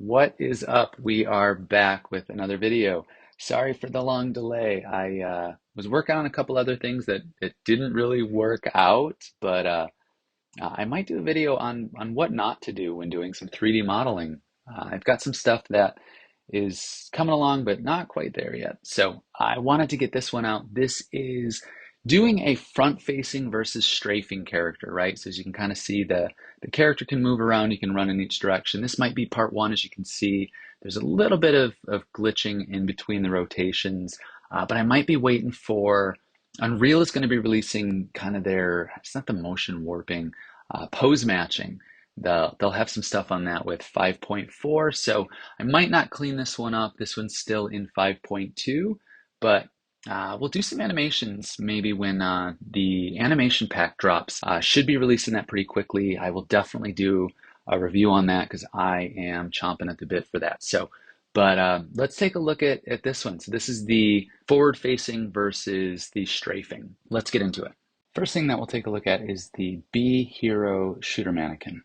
What is up? We are back with another video. Sorry for the long delay. I was working on a couple other things that didn't really work out, but I might do a video on what not to do when doing some 3D modeling. I've got some stuff that is coming along, but not quite there yet. So I wanted to get this one out. This is doing a front-facing versus strafing character, right? So as you can kind of see, the character can move around, you can run in each direction. This might be part one, as you can see. There's a little bit of glitching in between the rotations, but I might be waiting for Unreal is going to be releasing kind of it's not the motion warping, pose matching. They'll have some stuff on that with 5.4, so I might not clean this one up. This one's still in 5.2, but we'll do some animations maybe when the animation pack drops. Should be releasing that pretty quickly. I will definitely do a review on that because I am chomping at the bit for that. But let's take a look at this one. So this is the forward-facing versus the strafing. Let's get into it. First thing that we'll take a look at is the B Hero Shooter Mannequin.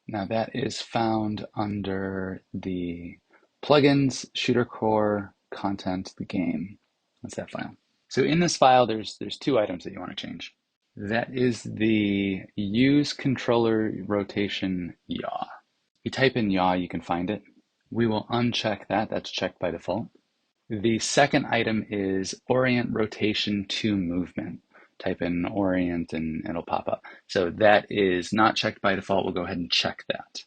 Now that is found under the plugins, shooter core, content, the game. That's that file. So in this file, there's two items that you want to change. That is the use controller rotation yaw. If you type in yaw, you can find it. We will uncheck that. That's checked by default. The second item is orient rotation to movement. Type in orient and it'll pop up. So that is not checked by default. We'll go ahead and check that.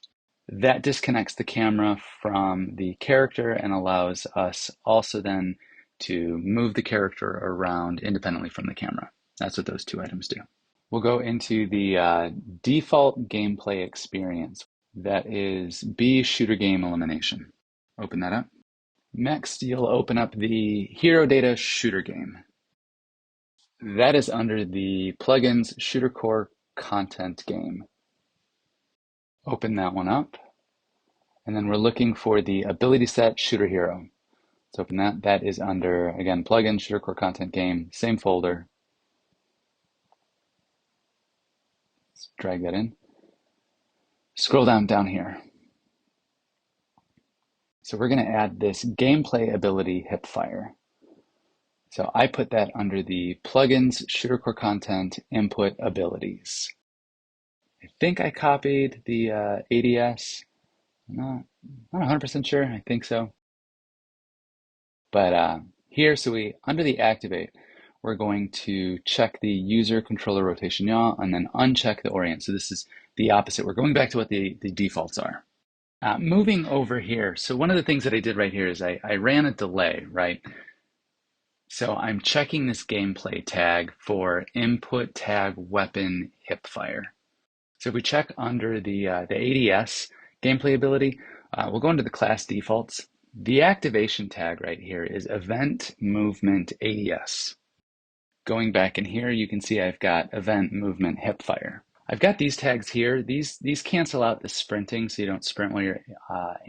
That disconnects the camera from the character and allows us also then to move the character around independently from the camera. That's what those two items do. We'll go into the default gameplay experience. That is B Shooter Game Elimination. Open that up. Next, you'll open up the Hero Data Shooter Game. That is under the plugins Shooter Core Content Game. Open that one up. And then we're looking for the ability set Shooter Hero. Let's open that. That is under, again, plugin Shooter Core Content Game, same folder. Let's drag that in. Scroll down here. So we're going to add this gameplay ability hipfire. So I put that under the plugins Shooter Core Content input abilities. I think I copied the ADS. I'm not 100% sure. I think so. But here, under the activate, we're going to check the user controller rotation yaw and then uncheck the orient. So this is the opposite. We're going back to what the defaults are. Moving over here, so one of the things that I did right here is I ran a delay, right? So I'm checking this gameplay tag for input tag weapon hipfire. So if we check under the ADS gameplay ability, we'll go into the class defaults. The activation tag right here is event movement ADS. Going back in here, you can see I've got event movement hipfire. I've got these tags here. These cancel out the sprinting, so you don't sprint while you're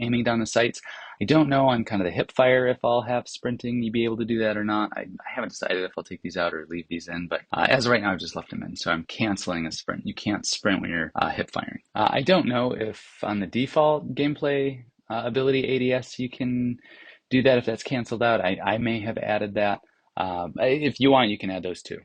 aiming down the sights. I don't know on kind of the hipfire if I'll have sprinting, you'd be able to do that or not. I haven't decided if I'll take these out or leave these in, but as of right now, I've just left them in, so I'm canceling a sprint. You can't sprint when you're hipfiring. I don't know if on the default gameplay ability ADS you can do that if that's canceled out. I may have added that. If you want, you can add those too.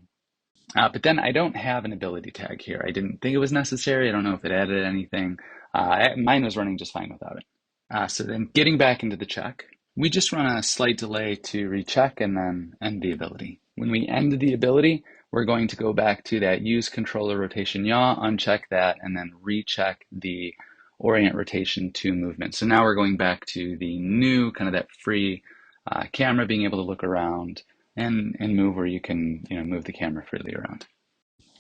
But then I don't have an ability tag here. I didn't think it was necessary. I don't know if it added anything. Mine was running just fine without it. So then getting back into the check, we just run a slight delay to recheck and then end the ability. When we end the ability, we're going to go back to that use controller rotation yaw, uncheck that, and then recheck the orient rotation to movement. So now we're going back to the new kind of that free camera, being able to look around and move where you can move the camera freely around.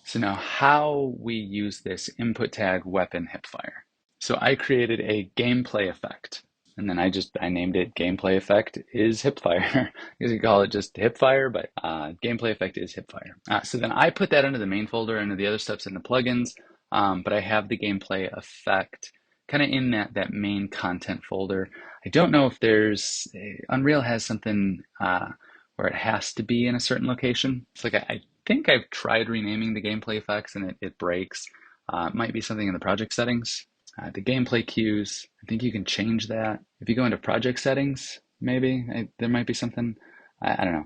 So now how we use this input tag weapon hipfire. So I created a gameplay effect, and then I named it gameplay effect is hipfire. You could call it just hipfire, but gameplay effect is hipfire. So then I put that into the main folder, and the other stuff's in the plugins, but I have the gameplay effect kind of in that main content folder. I don't know if Unreal has something where it has to be in a certain location. It's like I think I've tried renaming the gameplay effects and it breaks. It might be something in the project settings. The gameplay cues, I think you can change that. If you go into project settings, maybe there might be something, I don't know.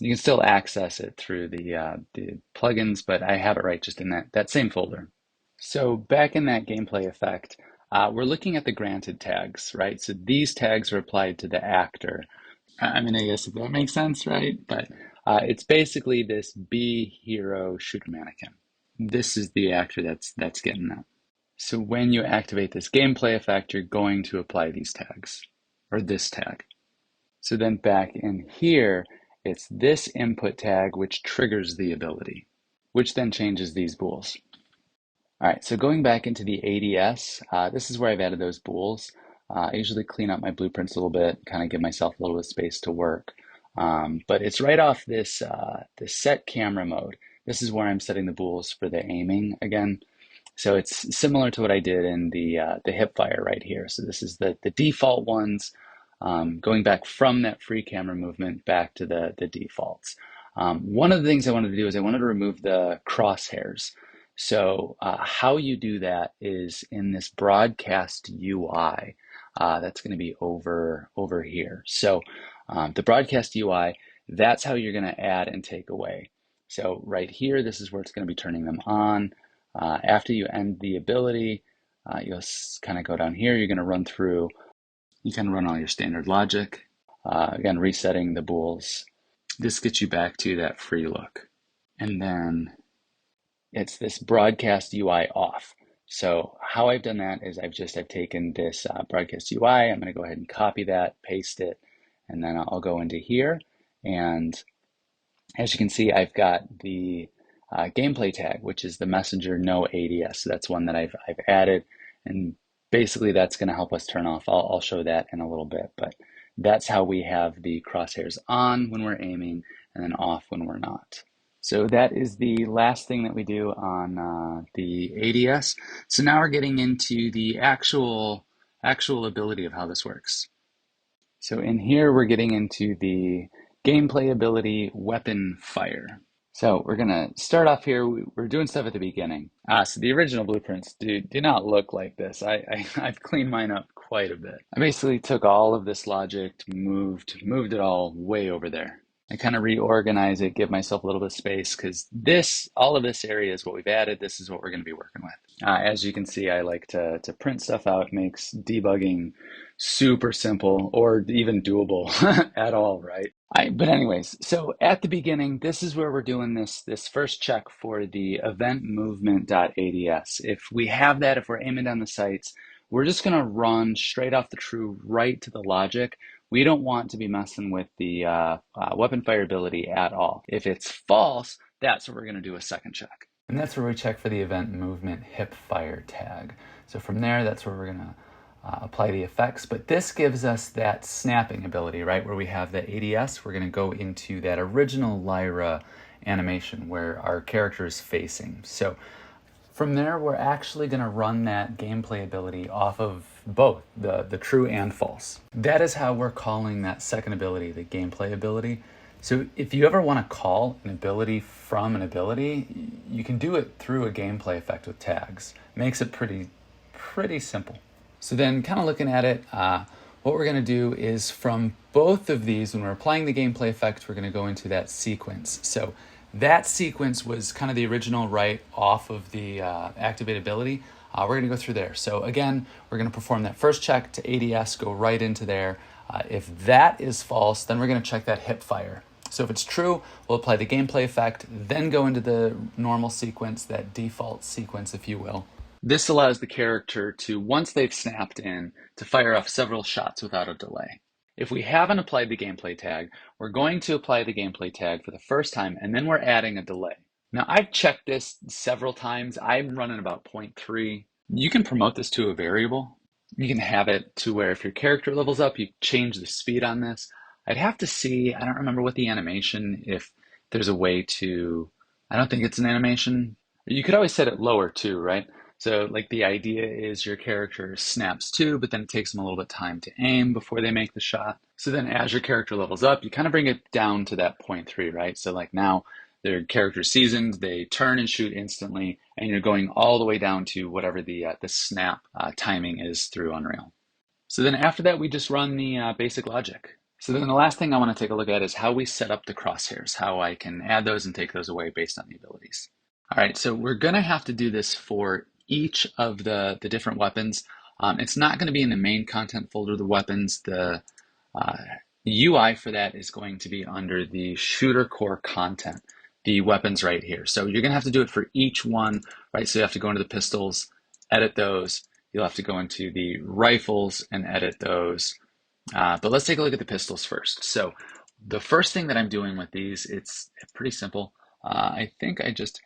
You can still access it through the plugins, but I have it right just in that same folder. So back in that gameplay effect, we're looking at the granted tags, right? So these tags are applied to the actor. I mean, I guess if that makes sense, right? But it's basically this be hero shoot mannequin. This is the actor that's getting that. So when you activate this gameplay effect, you're going to apply these tags, or this tag. So then back in here, it's this input tag which triggers the ability, which then changes these bools. All right, so going back into the ADS, this is where I've added those bools. I usually clean up my blueprints a little bit, kind of give myself a little bit of space to work. But it's right off this set camera mode. This is where I'm setting the bools for the aiming again. So it's similar to what I did in the hip fire right here. So this is the default ones, going back from that free camera movement back to the defaults. One of the things I wanted to do is I wanted to remove the crosshairs. So how you do that is in this broadcast UI. That's going to be over here. So the broadcast UI, that's how you're going to add and take away. So right here, this is where it's going to be turning them on. After you end the ability, you'll kind of go down here. You're going to run through, you can run all your standard logic. Again, resetting the bools. This gets you back to that free look. And then it's this broadcast UI off. So how I've done that is I've taken this broadcast UI. I'm going to go ahead and copy that, paste it, and then I'll go into here. And as you can see, I've got the gameplay tag, which is the messenger no ADS. So that's one that I've added, and basically that's going to help us turn off. I'll show that in a little bit, but that's how we have the crosshairs on when we're aiming and then off when we're not. So that is the last thing that we do on the ADS. So now we're getting into the actual ability of how this works. So in here, we're getting into the gameplay ability weapon fire. So we're gonna start off here. We're doing stuff at the beginning. So the original blueprints do not look like this. I've cleaned mine up quite a bit. I basically took all of this logic, moved it all way over there. I kind of reorganize it, give myself a little bit of space, because all of this area is what we've added. This is what we're going to be working with. As you can see, I like to print stuff out. It makes debugging super simple, or even doable at all, right? But anyways, so at the beginning, this is where we're doing this first check for the event movement.ads. If we have that, if we're aiming down the sights, we're just going to run straight off the true right to the logic. We don't want to be messing with the weapon fire ability at all. If it's false, that's where we're going to do a second check. And that's where we check for the event movement hip fire tag. So from there, that's where we're going to apply the effects. But this gives us that snapping ability, right? Where we have the ADS, we're going to go into that original Lyra animation where our character is facing. So from there, we're actually going to run that gameplay ability off of both the true and false. That is how we're calling that second ability, the gameplay ability. So if you ever want to call an ability from an ability, you can do it through a gameplay effect with tags. Makes it pretty simple. So then kind of looking at it, what we're going to do is from both of these, when we're applying the gameplay effect, we're going to go into that sequence. So that sequence was kind of the original right off of the activate ability. We're going to go through there. So again, we're going to perform that first check to ADS, go right into there. If that is false, then we're going to check that hip fire. So if it's true, we'll apply the gameplay effect, then go into the normal sequence, that default sequence, if you will. This allows the character to, once they've snapped in, to fire off several shots without a delay. If we haven't applied the gameplay tag, we're going to apply the gameplay tag for the first time, and then we're adding a delay. Now, I've checked this several times. I'm running about 0.3. You can promote this to a variable. You can have it to where if your character levels up, you change the speed on this. I'd have to see, I don't remember what the animation, if there's a way to, I don't think it's an animation. You could always set it lower too, right? So like the idea is your character snaps too, but then it takes them a little bit of time to aim before they make the shot. So then as your character levels up, you kind of bring it down to that 0.3, right? So like now their character's seasoned, they turn and shoot instantly, and you're going all the way down to whatever the snap timing is through Unreal. So then after that, we just run the basic logic. So then the last thing I want to take a look at is how we set up the crosshairs, how I can add those and take those away based on the abilities. All right, so we're going to have to do this for each of the different weapons. It's not going to be in the main content folder, the weapons. The UI for that is going to be under the shooter core content, the weapons right here. So you're going to have to do it for each one, right? So you have to go into the pistols, edit those. You'll have to go into the rifles and edit those. But let's take a look at the pistols first. So the first thing that I'm doing with these, it's pretty simple. I think I just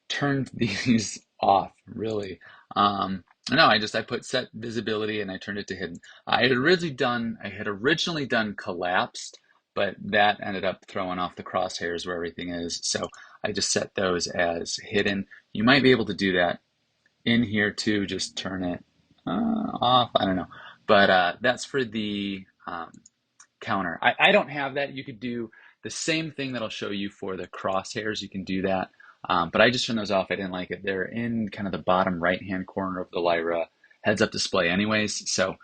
turned these off, really. No, I put set visibility and I turned it to hidden. I had originally done collapsed, but that ended up throwing off the crosshairs where everything is. So I just set those as hidden. You might be able to do that in here too, just turn it off, I don't know. But that's for the counter. I don't have that. You could do the same thing that I'll show you for the crosshairs. You can do that. But I just turned those off. I didn't like it. They're in kind of the bottom right-hand corner of the Lyra heads-up display anyways. So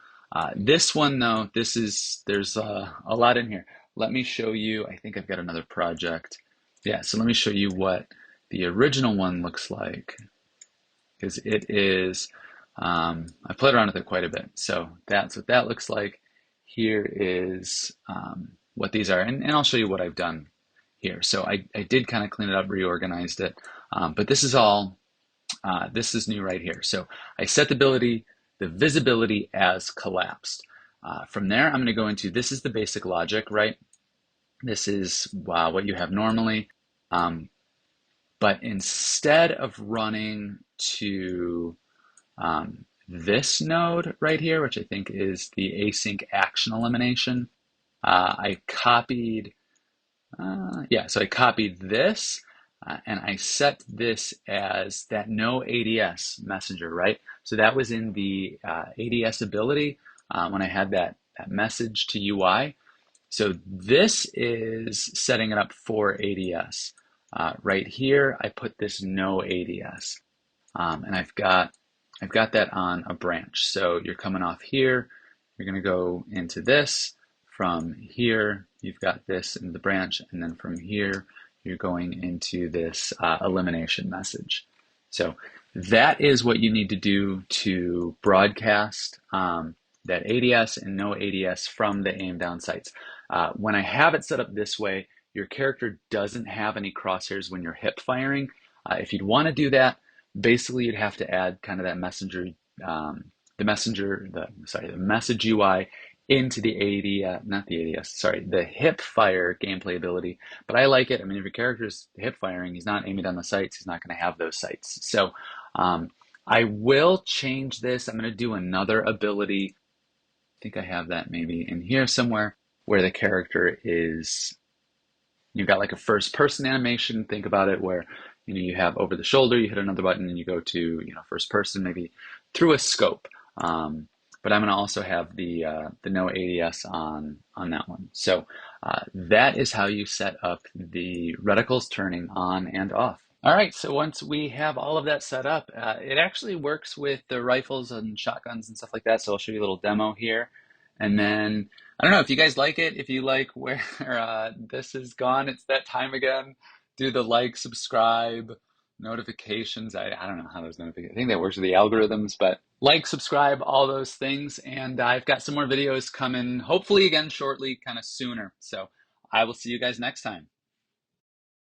this one though, there's a lot in here. Let me show you, I think I've got another project. Yeah, so let me show you what the original one looks like. Because it is, I played around with it quite a bit. So that's what that looks like. Here is what these are, and I'll show you what I've done here. So I did kind of clean it up, reorganized it, but this is all, this is new right here. So I set the visibility as collapsed. From there, I'm gonna go into, this is the basic logic, right? This is what you have normally. But instead of running to this node right here, which I think is the async action elimination, I copied, so I copied this and I set this as that no ADS messenger, right? So that was in the ADS ability when I had that message to UI. So this is setting it up for ADS. Right here, I put this no ADS, and I've got that on a branch. So you're coming off here, you're going to go into this. From here, you've got this in the branch, and then from here, you're going into this elimination message. So that is what you need to do to broadcast that ADS and no ADS from the aim down sights. When I have it set up this way, your character doesn't have any crosshairs when you're hip firing. If you'd want to do that, basically you'd have to add kind of that messenger, the message UI into the the hip fire gameplay ability. But I like it. I mean, if your character's hip firing, he's not aiming down the sights, he's not going to have those sights. So I will change this. I'm going to do another ability. I think I have that maybe in here somewhere where the character is, you've got like a first person animation. Think about it where, you know, you have over the shoulder, you hit another button and you go to, you know, first person, maybe through a scope. But I'm going to also have the no ADS on that one. So that is how you set up the reticles turning on and off. All right, so once we have all of that set up, it actually works with the rifles and shotguns and stuff like that. So I'll show you a little demo here. And then, I don't know if you guys like it, if you like where this is gone, it's that time again. Do the like, subscribe, notifications. I don't know how those notifications, I think that works with the algorithms, but like, subscribe, all those things. And I've got some more videos coming, hopefully again shortly, kind of sooner. So I will see you guys next time.